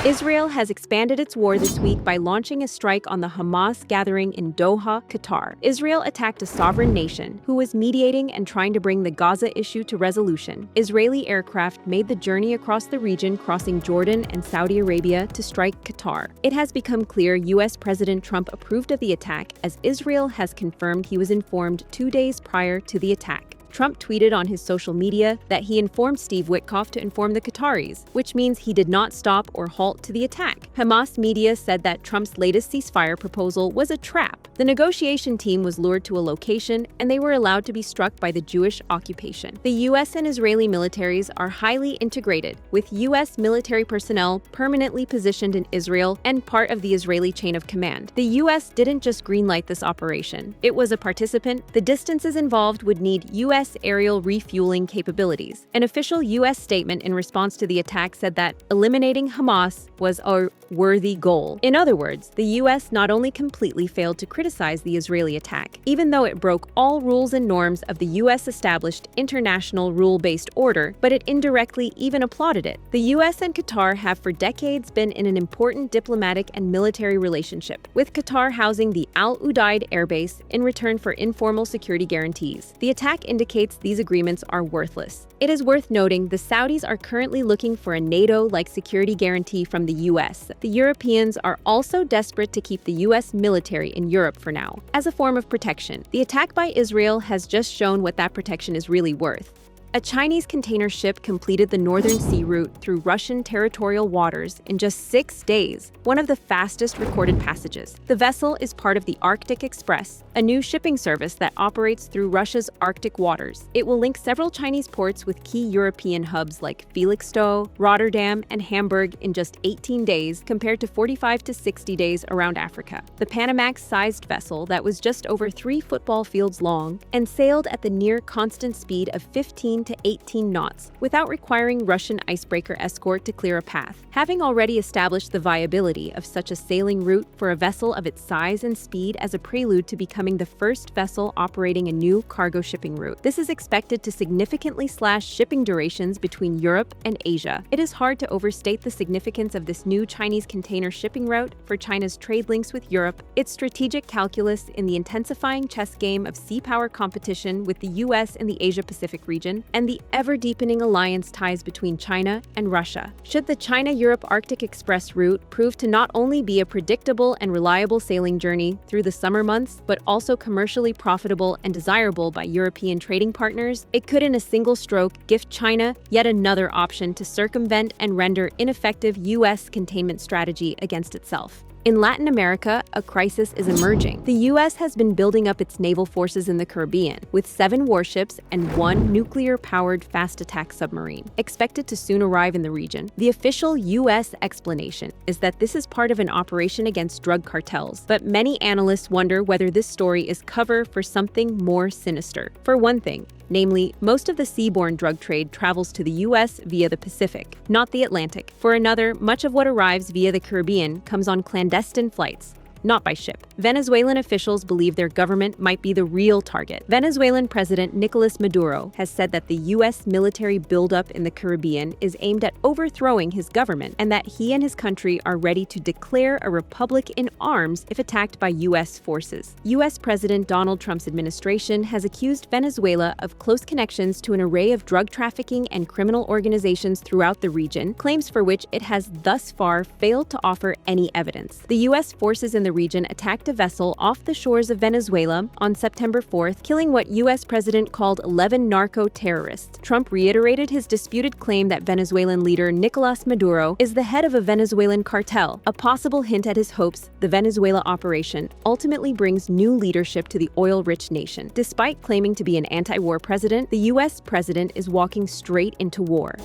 Israel has expanded its war this week by launching a strike on the Hamas gathering in Doha, Qatar. Israel attacked a sovereign nation who was mediating and trying to bring the Gaza issue to resolution. Israeli aircraft made the journey across the region, crossing Jordan and Saudi Arabia to strike Qatar. It has become clear U.S. President Trump approved of the attack, as Israel has confirmed he was informed 2 days prior to the attack. Trump tweeted on his social media that he informed Steve Witkoff to inform the Qataris, which means he did not stop or halt to the attack. Hamas media said that Trump's latest ceasefire proposal was a trap. The negotiation team was lured to a location, and they were allowed to be struck by the Jewish occupation. The U.S. and Israeli militaries are highly integrated, with U.S. military personnel permanently positioned in Israel and part of the Israeli chain of command. The U.S. didn't just greenlight this operation. It was a participant. The distances involved would need U.S. aerial refueling capabilities. An official U.S. statement in response to the attack said that eliminating Hamas was a worthy goal. In other words, the U.S. not only completely failed to criticize the Israeli attack, even though it broke all rules and norms of the U.S.-established international rule-based order, but it indirectly even applauded it. The U.S. and Qatar have for decades been in an important diplomatic and military relationship, with Qatar housing the Al Udeid airbase in return for informal security guarantees. The attack indicates these agreements are worthless. It is worth noting the Saudis are currently looking for a NATO-like security guarantee from the U.S. The Europeans are also desperate to keep the U.S. military in Europe for now, as a form of protection. The attack by Israel has just shown what that protection is really worth. A Chinese container ship completed the Northern Sea route through Russian territorial waters in just 6 days, one of the fastest recorded passages. The vessel is part of the Arctic Express, a new shipping service that operates through Russia's Arctic waters. It will link several Chinese ports with key European hubs like Felixstowe, Rotterdam, and Hamburg in just 18 days, compared to 45 to 60 days around Africa. The Panamax-sized vessel that was just over 3 football fields long and sailed at the near constant speed of 15 to 18 knots, without requiring Russian icebreaker escort to clear a path. Having already established the viability of such a sailing route for a vessel of its size and speed as a prelude to becoming the first vessel operating a new cargo shipping route, this is expected to significantly slash shipping durations between Europe and Asia. It is hard to overstate the significance of this new Chinese container shipping route for China's trade links with Europe, its strategic calculus in the intensifying chess game of sea power competition with the U.S. and the Asia-Pacific region, and the ever-deepening alliance ties between China and Russia. Should the China-Europe Arctic Express route prove to not only be a predictable and reliable sailing journey through the summer months, but also commercially profitable and desirable by European trading partners, it could in a single stroke gift China yet another option to circumvent and render ineffective U.S. containment strategy against itself. In Latin America, a crisis is emerging. The U.S. has been building up its naval forces in the Caribbean, with 7 warships and 1 nuclear-powered fast attack submarine, expected to soon arrive in the region. The official U.S. explanation is that this is part of an operation against drug cartels, but many analysts wonder whether this story is cover for something more sinister. For one thing, namely, most of the seaborne drug trade travels to the U.S. via the Pacific, not the Atlantic. For another, much of what arrives via the Caribbean comes on clandestine flights, not by ship. Venezuelan officials believe their government might be the real target. Venezuelan President Nicolas Maduro has said that the U.S. military buildup in the Caribbean is aimed at overthrowing his government, and that he and his country are ready to declare a republic in arms if attacked by U.S. forces. U.S. President Donald Trump's administration has accused Venezuela of close connections to an array of drug trafficking and criminal organizations throughout the region, claims for which it has thus far failed to offer any evidence. The U.S. forces in the region attacked a vessel off the shores of Venezuela on September 4th, killing what U.S. President called 11 narco-terrorists. Trump reiterated his disputed claim that Venezuelan leader Nicolas Maduro is the head of a Venezuelan cartel, a possible hint at his hopes the Venezuela operation ultimately brings new leadership to the oil-rich nation. Despite claiming to be an anti-war president, the U.S. president is walking straight into war.